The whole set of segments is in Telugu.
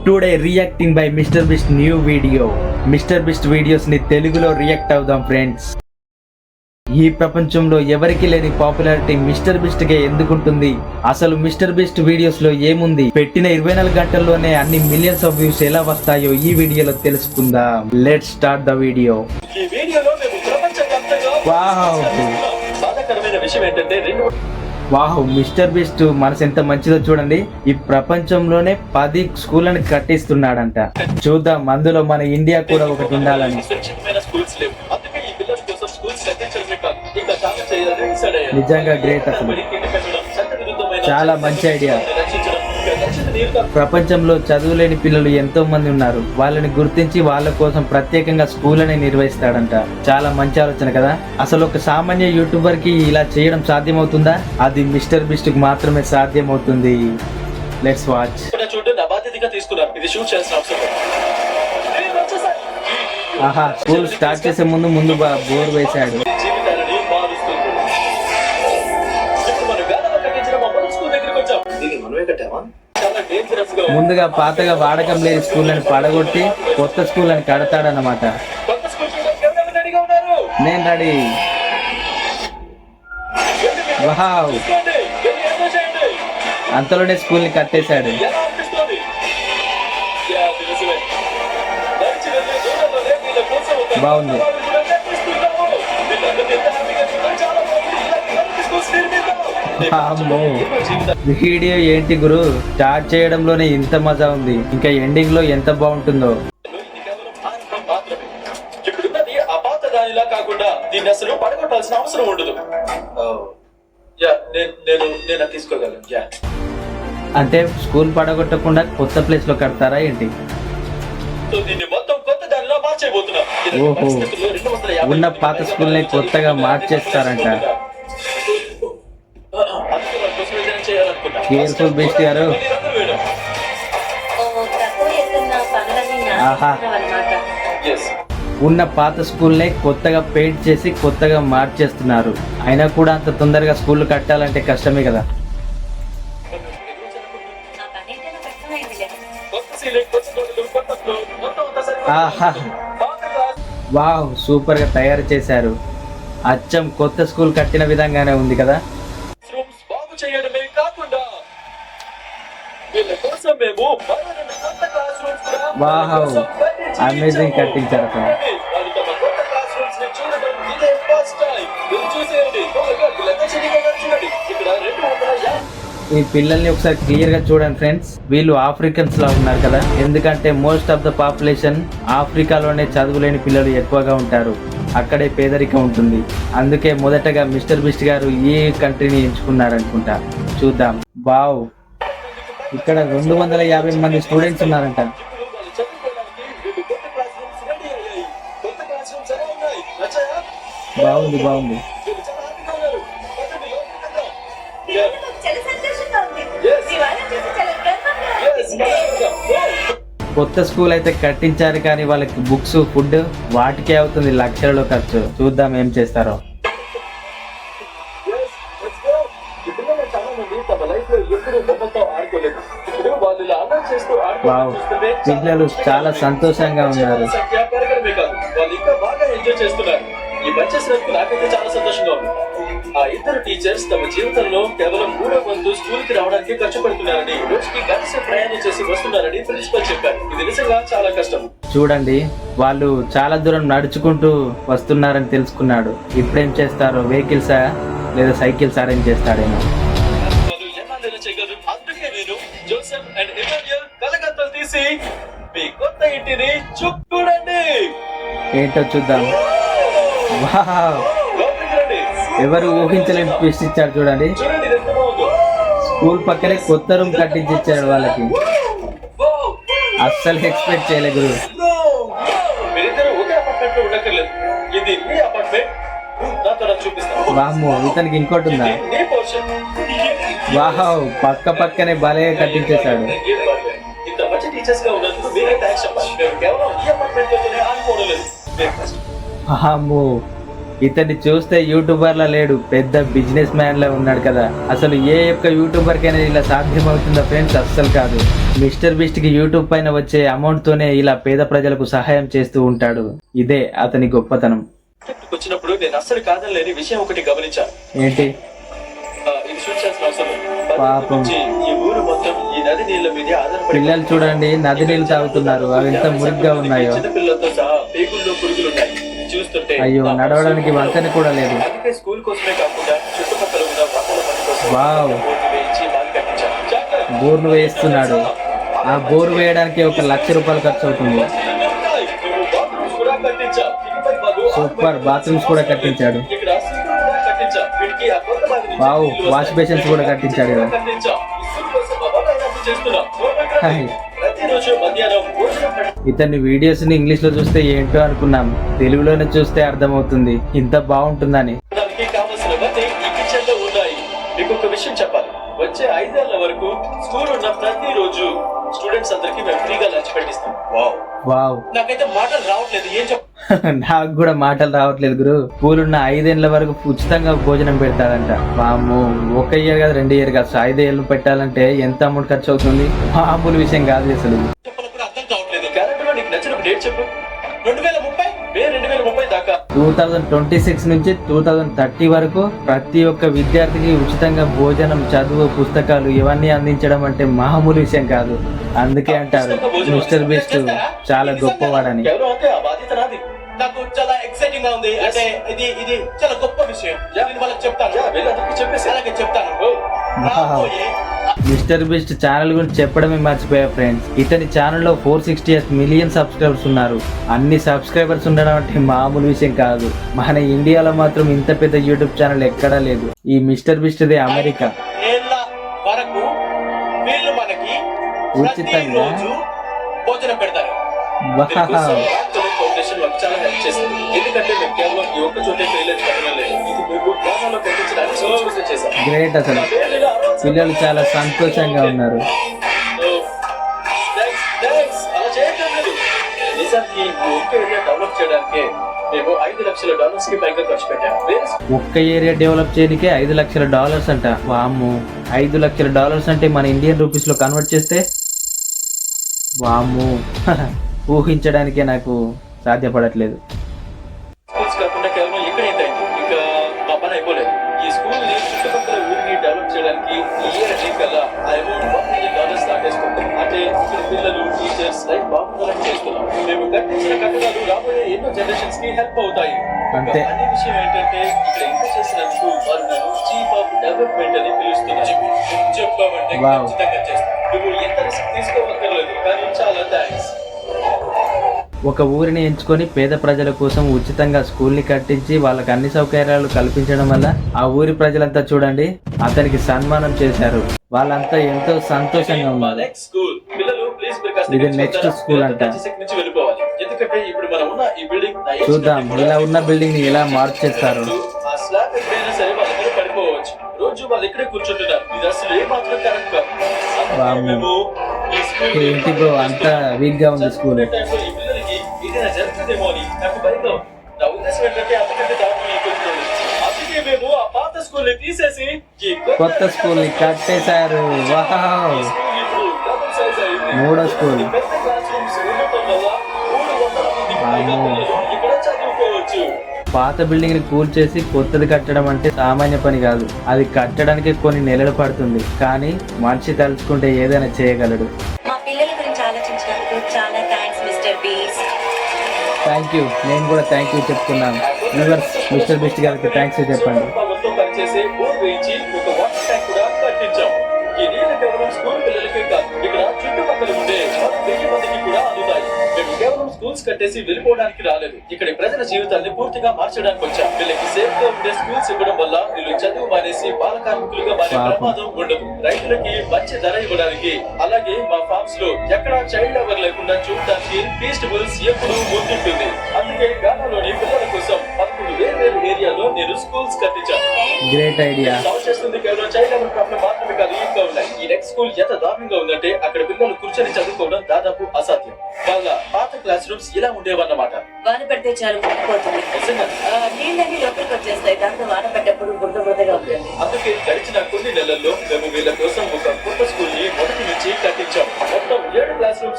Today reacting by Mr Beast new video. Mr Beast videos ని తెలుగులో రియాక్ట్ అవుదాం ఫ్రెండ్స్. ఈ ప్రపంచంలో ఎవరికి లేని పాపులారిటీ మిస్టర్ బిస్ట్ కే ఎందుకుంటుంది? అసలు మిస్టర్ బిస్ట్ వీడియోస్ లో ఏముంది? పెట్టిన 24 గంటల్లోనే అన్ని మిలియన్స్ ఆఫ్ వ్యూస్ ఎలా వస్తాయో ఈ వీడియోలో తెలుసుకుందాం. Let's start the video. ఈ వీడియోలో మేము ప్రపంచవ్యాప్తంగా బాధాకరమైన విషయం ఏంటంటే వావ్, మిస్టర్ బిస్ట్ మనసు ఎంత మంచిదో చూడండి. ఈ ప్రపంచంలోనే 10 స్కూళ్ళని కట్టిస్తున్నాడంట. చూద్దాం అందులో మన ఇండియా కూడా ఒకటి ఉండాలని. నిజంగా గ్రేట్, అసలు చాలా మంచి ఐడియా. ప్రపంచంలో చదువులేని పిల్లలు ఎంతో మంది ఉన్నారు. వాళ్ళని గుర్తించి వాళ్ళ కోసం ప్రత్యేకంగా స్కూళ్ళని నిర్వహిస్తాడంట. చాలా మంచి ఆలోచన కదా. అసలు ఒక సామాన్య యూట్యూబర్ కి ఇలా చేయడం సాధ్యమవుతుందా? అది మిస్టర్ బిస్ట్ కి మాత్రమే సాధ్యమవుతుంది. Let's watch. ఆహా, స్కూల్ స్టార్ట్ చేసే ముందు బోర్ వేశాడు. ముందుగా పాతగా వాడకం లేని స్కూళ్ళని పడగొట్టి కొత్త స్కూళ్ళని కడతాడన్నమాట. నేను రెడీ. వావ్, అంతలోనే స్కూల్ ని కట్టేశాడు. బాగుంది. వీడియో ఏంటి గురు, స్టార్ట్ చేయడంలోనే ఇంత మజా ఉంది, ఇంకా ఎండింగ్ లో ఎంత బాగుంటుందో. అంటే స్కూల్ పడగొట్టకుండా కొత్త ప్లేస్ లో కడతారా ఏంటి? ఓహో, ఉన్న పాత స్కూల్ ని కొత్తగా మార్చేస్తారంట. కేర్ఫుల్ బెస్ట్ గారు. ఆహా, ఉన్న పాత స్కూల్నే కొత్తగా పెయింట్ చేసి కొత్తగా మార్చేస్తున్నారు. అయినా కూడా అంత తొందరగా స్కూల్ కట్టాలంటే కష్టమే కదా. ఆహా, వావ్, సూపర్ గా తయారు చేశారు. అచ్చం కొత్త స్కూల్ కట్టిన విధంగానే ఉంది కదా. వావ్, అమేజింగ్ కట్టించారు. ఈ పిల్లల్ని ఒకసారి క్లియర్ గా చూడండి ఫ్రెండ్స్. వీళ్ళు ఆఫ్రికన్స్ లా ఉన్నారు కదా. ఎందుకంటే మోస్ట్ ఆఫ్ ద పాపులేషన్ ఆఫ్రికాలోనే చదువులేని పిల్లలు ఎక్కువగా ఉంటారు. అక్కడే పేదరికం ఉంటుంది. అందుకే మొదటగా మిస్టర్ బిస్ట్ గారు ఈ కంట్రీని ఎంచుకున్నారనుకుంటా. చూద్దాం. వావ్, ఇక్కడ 250 మంది స్టూడెంట్స్ ఉన్నారంట. బాగుంది బాగుంది. కొత్త స్కూల్ అయితే కట్టించారు కానీ వాళ్ళకి బుక్స్, ఫుడ్ వాటికే అవుతుంది లక్షలలో ఖర్చు. చూద్దాం ఏం చేస్తారో. వావ్, పిల్లలు చాలా సంతోషంగా ఉన్నారు. ఈ మంచి శ్రమకు నాకైతే చాలా సంతోషంగా ఉంది. ఆ ఇద్దరు టీచర్స్ తమ జీవితంలో కేవలం 3వ వంతు స్కూల్ కి రావడానికి ఖర్చు పెడుతున్నారని, రోజుకి గంట ప్రయాణం చేసి వస్తున్నారని ప్రిన్సిపల్ చెప్పారు. ఇది నిజంగా చాలా కష్టం. చూడండి, వాళ్ళు చాలా దూరం నడుచుకుంటూ వస్తున్నారని తెలుసుకున్నాడు. ఇప్పుడేం చేస్తారో, వెహికల్సా లేదా సైకిల్స్ అరేంజ్ చేస్తాడేమో. అందుకే నేను జోసెఫ్ అండ్ ఇమాన్యుయల్ కలకత్తాలు తీసి మీ కొత్త ఇంటిని చూడండి. ఏంటో చూద్దాం. వావ్, ఎవరు ఊహించలేని ట్విస్ట్ ఇచ్చారు చూడండి. స్కూల్ పక్కనే కొత్త రూమ్ కట్టించి ఇచ్చాడు వాళ్ళకి. అస్సలు ఎక్స్పెక్ట్ చేయలేదు గురు. వామ్మో, ఇతనికి ఇంకోటి ఉందా? వావ్, పక్క పక్కనే భలే కట్టించేశాడు. వామ్మో, ఇతన్ని చూస్తే యూట్యూబర్ లా లేడు, పెద్ద బిజినెస్ మ్యాన్ లా ఉన్నాడు కదా. అసలు ఏ ఒక్క యూట్యూబర్ కైనా ఇలా సాధ్యం అవుతుందా ఫ్రెండ్స్? అస్సలు కాదు. మిస్టర్ బీస్ట్ కి యూట్యూబ్ పైన వచ్చే అమౌంట్ తోనే ఇలా పేద ప్రజలకు సహాయం చేస్తూ ఉంటాడు. ఇదే అతని గొప్పతనం. వచ్చినప్పుడు నేను అస్సలు కాదనలేని విషయం ఒకటి గమనించాను. ఏంటి? ఇది చూడాల్సిన అవసరం లేదు. పాపం. నుంచి ఈ ఊరు మొత్తం ఈ నది నీళ్ళ మీదే ఆధారపడి పిల్లలు చూడండి నది నీళ్ళు తాగుతున్నారు. అవి ఎంత మురిగ్గా ఉన్నాయో. చిన్నపిల్లలతో సహా పేగుల్లో పురుగులున్నాయి. చూస్తుంటే అయ్యో, నడవడానికి వంతెన కూడా లేదు. అందుకే స్కూల్ కోసమే కాకుండా చుట్టుపక్కల ఉన్న వందల మంది కోసం వావ్. బోర్డు వేయించి బావి కట్టించారు. జాగ్రత్త. బోర్ను వేస్తున్నాడు. ఆ బోరు వేయడానికి 1 లక్ష రూపాయలు ఖర్చు అవుతుంది. బాత్రూమ్స్ కూడా కట్టించాం. ఇకపై వాళ్ళు సూపర్. బాత్రూమ్స్ కూడా కట్టించాడు. ఇక్కడ సింక్ కూడా కట్టించాం. వీడికి ఆ కొత్త బావి నుంచి వావ్, నీళ్లు వస్తాయి. వాష్ బేసిన్స్ కూడా కట్టించాడు కదా. కట్టించాం. ఈ స్కూల్ కోసం మా బాబాయ్ అప్పు చేస్తున్నాం. హాయ్. ప్రతిరోజు మధ్యాహ్నం భోజనం ఇతని వీడియోస్ ని ఇంగ్లీష్ లో చూస్తే ఏంటో అనుకున్నాం. తెలుగులోనే చూస్తే అర్థమవుతుంది ఇంత బాగుంటుందని. దానికి కావలసినవన్నీ ఈ కిచెన్ లో ఉన్నాయి. మీకు ఒక విషయం చెప్పాలి. వచ్చే 5 ఏళ్ల వరకు స్కూల్ ఉన్న ప్రతిరోజు స్టూడెంట్స్ అందరికి మేము ఫ్రీగా లంచ్ పెట్టిస్తాం. వావ్. నాకైతే మాటలు రావట్లేదు. ఏం చెప్ప నాకు కూడా మాటలు రావట్లేదు గురు. స్కూలున్న 5 ఏళ్ల వరకు ఉచితంగా భోజనం పెడతాడంట. వాము, 1 ఇయర్ కాదు 2 ఇయర్ కాదు 5 ఏళ్ళు పెట్టాలంటే ఎంత అమౌంట్ ఖర్చు అవుతుంది? మామూలు విషయం కాదు అసలు. చెప్పాలో కూడా అర్థం కావట్లేదు. క్యాలెండర్ లో నీకు నచ్చిన డేట్ చెప్పు. 2030 మే 2030 దాకా 2026 నుంచి 2030 వరకు ప్రతి ఒక్క విద్యార్థికి ఉచితంగా భోజనం, చదువు, పుస్తకాలు ఇవన్నీ అందించడం అంటే మామూలు విషయం కాదు. అందుకే అంటారు మిస్టర్ బీస్ట్ చాలా గొప్పవాడని. ఎవరు అంటే ఆ బాధ్యత నాది. నాకు చాలా ఎక్సైటింగ్ గా ఉంది. అంటే ఇది చాలా గొప్ప విషయం. నేను వాళ్ళకి చెప్తాను. వీళ్ళందరికీ చెప్పేసి అలాగే చెప్తాను. రాబోయే మిస్టర్ బీస్ట్ ఛానల్ గురించి చెప్పడమే మర్చిపోయా ఫ్రెండ్స్. ఇతని ఛానల్లో 468 మిలియన్ సబ్స్క్రైబర్స్ ఉన్నారు. అన్ని సబ్స్క్రైబర్స్ ఉండడం అంటే మామూలు విషయం కాదు. మన ఇండియాలో మాత్రం ఇంత పెద్ద యూట్యూబ్ ఛానల్ ఎక్కడా లేదు. ఈ మిస్టర్ బీస్ట్ దే అమెరికా. ఏళ్ళ వరకు వీళ్ళు మనకి ఉచితంగా ప్రతిరోజు భోజనం పెడతారు. వావ్. ఫౌండేషన్ మాకు చాలా హెల్ప్ చేస్తుంది. ఎందుకంటే మేము కేవలం ఈ ఒక్క చోటే ఫెయిలేజ్ పెట్టడం లేదు. ఇది మేము గ్రామాల్లో పెట్టించడానికి సోర్స్ చేశాం. గ్రేట్ అసలు. పిల్లలు చాలా సంతోషంగా ఉన్నారు. అలా చేయట్లేదు. నిజానికి ఈ ఒక్క ఏరియా డెవలప్ చేయడానికి మేము $5 లక్షల కి పైగా ఖర్చు పెట్టాము. ఒక్క ఏరియా డెవలప్ చేయడానికే $5 లక్షల అంట. వాము, $5 లక్షల అంటే మన ఇండియన్ రూపీస్ లో కన్వర్ట్ చేస్తే వాము ఊహించడానికే నాకు సాధ్యపడట్లేదు. స్కూల్స్ కాకుండా కేవలం ఇక్కడ ఏంటంటే ఇంకా మా పని అయిపోలేదు. ఈ స్కూల్ ని చుట్టుపక్కల ఊరిని డెవలప్ చేయడానికి ఈ ఇయర్ కల్లా ఆ అమౌంట్ $1 మిలియన్ దాటేసుకుంటాం. అంటే ఇక్కడ పిల్లలు, టీచర్స్ లైఫ్ బాగుండాలని చేస్తున్నాం. మేము కట్టించిన కట్టడాలు రాబోయే ఎన్నో జనరేషన్స్ కి హెల్ప్ అవుతాయి. అంతే. అన్ని విషయం ఏంటంటే ఇక్కడ ఇంకా చేసినందుకు వారు నన్ను చీఫ్ ఆఫ్ డెవలప్మెంట్ అని పిలుస్తున్నారు. చెప్పామంటే వావ్. ఖచ్చితంగా చేస్తాం. నువ్వు ఎంత రిస్క్ తీసుకోవక్కర్లేదు. కానీ చాలా థ్యాంక్స్. ఒక ఊరిని ఎంచుకొని పేద ప్రజల కోసం ఉచితంగా స్కూల్ని కట్టించి వాళ్ళకి అన్ని సౌకర్యాలు కల్పించడం వల్ల ఆ ఊరి ప్రజలంతా చూడండి అతనికి సన్మానం చేశారు. వాళ్ళంతా ఎంతో సంతోషంగా ఉన్నారు. నెక్స్ట్ స్కూల్ పిల్లలు ప్లీజ్ మీరు కాస్త ఇది ఇక్కడ నెక్స్ట్ చూద్దారా? స్కూల్ అంట. మీరు 36 నుంచి వెళ్ళిపోవాలి. ఎందుకంటే ఇప్పుడు మనం ఉన్న ఈ బిల్డింగ్ నా ఏజ్ చూద్దాం కంటే కూడా ఇలా ఉన్న బిల్డింగ్ ని ఎలా మార్చేస్తారు. ఆ స్లాబ్ ఎప్పుడైనా సరే వాళ్ళ మీద పడిపోవచ్చు. రోజు వాళ్ళు ఇక్కడే కూర్చుంటున్నారు. ఇది అసలు ఏ మాత్రం కరెక్ట్ కాదు. అందుకే వామ్మో. మేము ఈ స్కూల్ ని ఏంటి బ్రో అంత వీక్ గా ఉంది స్కూల్. చదువుకునే టైంలో ఈ పిల్లలకి ఏదైనా జరుగుతుందేమో అని నాకు భయంగా ఉంది. నా ఉద్దేశం ఏంటంటే అంతకంటే దారుణం అయిపోతుంది. అందుకే మేము ఆ పాత స్కూల్ ని తీసేసి ఈ కొత్త స్కూల్ ని కట్టేశారు. వావ్. ఈ స్కూల్ ఇప్పుడు డబుల్ సైజ్ అయింది. మూడో స్కూల్. పెద్ద క్లాస్ రూమ్స్ ఉండటం వల్ల 300 మందికి పైగా వామ్మో. పిల్లలు ఇక్కడ చదువుకోవచ్చు. పాత బిల్డింగ్ ని కూల్చేసి కొత్తది కట్టడం అంటే సామాన్య పని కాదు. అది కట్టడానికి కొన్ని నెలలు పడుతుంది. కానీ మనిషి తలుచుకుంటే ఏదైనా చేయగలడు. మా పిల్లల గురించి ఆలోచించినందుకు చాలా thanks mister beast. Thank you. నేను కూడా థ్యాంక్ యూ చెప్తున్నాను. వ్యూవర్స్ మిస్టర్ బీస్ట్ గారికి థ్యాంక్స్ చెప్పండి. ప్రభుత్వం పనిచేసే బోర్ వేయించి ఒక వాటర్ ట్యాంక్ కూడా కట్టించాం. ఈ నీళ్లు కేవలం స్కూల్ పిల్లలకే కాదు, ఇక్కడ చుట్టుపక్కల ఉండే 1000 మందికి కూడా అందుతాయి. మేము కేవలం స్కూల్స్ కట్టేసి వెళ్ళిపోవడానికి రాలేదు. ఇక్కడి ప్రజల జీవితాన్ని పూర్తిగా మార్చడానికి వచ్చాం. వీళ్ళకి సేఫ్ గా ఉండే స్కూల్స్ ఇవ్వడం వల్ల వీళ్ళు చదువు మానేసి బాల కార్మికులుగా మారే ప్రమాదం ఉండదు. రైతులకి మంచి ధర ఇవ్వడానికి, అలాగే మా ఫార్మ్స్ లో ఎక్కడా చైల్డ్ లవర్ లేకుండా చూడడానికి బీస్ట్ బుల్స్ ఎప్పుడూ ముందుంటుంది. అందుకే గానాలోని పిల్లల కోసం 11 వేర్వేరు ఏరియాలో నేను స్కూల్స్ కట్టించాను. Great idea. చేస్తుంది కేవలం చైల్డ్ లవర్ ప్రాబ్లం మాత్రమే కాదు, ఇంకా ఉన్నాయి. ఈ నెక్స్ట్ స్కూల్ ఎంత దారుణంగా ఉందంటే అక్కడ పిల్లలు కూర్చొని చదువుకోవడం దాదాపు అసాధ్యం. వాళ్ళ పాత క్లాస్ రూమ్స్ ఇలా ఉండేవన్నమాట. వాన పడితే చాలు మునిగిపోతుంది. నిజంగా నీళ్ళని లోపలికి వచ్చేస్తాయి. దాంతో వాన పడ్డప్పుడు బురదగా ఉంటుంది. అందుకే గడిచిన కొన్ని నెలల్లో మేము వీళ్ళ కోసం ఒక కొత్త స్కూల్ ని మొదటి నుంచి కట్టించాం. మొత్తం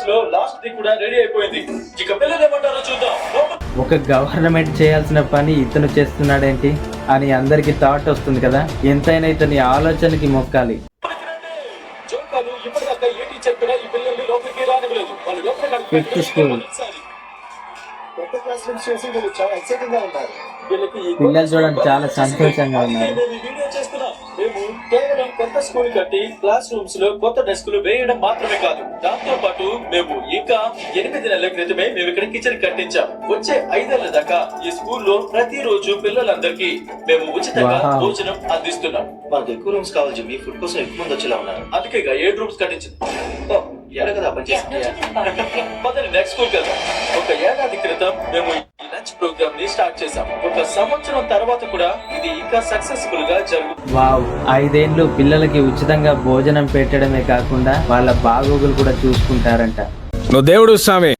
రూమ్స్ లో లాస్ట్ ది కూడా రెడీ అయిపోయింది. ఇక పిల్లలు ఏమంటారో చూద్దాం. ఒక గవర్నమెంట్ చేయాల్సిన పని ఇతను చేస్తున్నాడేంటి అని అందరికి థాట్ వస్తుంది కదా. ఎంతైనా ఇతని ఆలోచనకి మొక్కాలి. జోకాలు ఇప్పటిదాకా ఏ టీచర్ కూడా ఈ పిల్లల్ని లోపలికి రానివ్వలేదు. వాళ్ళు లోపలికి Fifth school. కొత్త క్లాస్ రూమ్స్ చూసి వీళ్ళు చాలా ఎక్సైటింగ్ గా ఉన్నారు. వీళ్ళకి ఈ పిల్లలు చూడండి చాలా సంతోషంగా ఉన్నారు. మేము ఈ వీడియో చేస్తున్నాం. మేము కేవలం కొత్త స్కూల్ కట్టి క్లాస్ రూమ్స్ లో కొత్త డెస్కులు వేయడం మాత్రమే కాదు, దాంతో పాటు మేము ఇంకా 8 నెలల క్రితమే మేము ఇక్కడ కిచెన్ కట్టించాం. వచ్చే 5 ఏళ్ల దాకా ఈ స్కూల్లో ప్రతిరోజు పిల్లలందరికీ మేము ఉచితంగా Wow. భోజనం అందిస్తున్నాం. మనకు ఎక్కువ రూమ్స్ కావాలి జిమ్మి, ఫుడ్ కోసం ఎక్కువ మంది వచ్చేలా ఉన్నారు. అందుకే 7 రూమ్స్ కట్టించింది. ఎలా కదా పని Yeah, చేసి no chicken party. మొదటి నెక్స్ట్ స్కూల్ కదా. ఒక ఏడాది క్రితం మేము ఈ లంచ్ ప్రోగ్రామ్ ని స్టార్ట్ చేసాం. ఒక సంవత్సరం తర్వాత కూడా ఇది ఇంకా సక్సెస్ఫుల్ గా జరుగుతుంది. వావ్, 5 ఏళ్ళు పిల్లలకి ఉచితంగా భోజనం పెట్టడమే కాకుండా వాళ్ళ బాగోగులు కూడా చూసుకుంటారంట. నువ్వు దేవుడు స్వామి.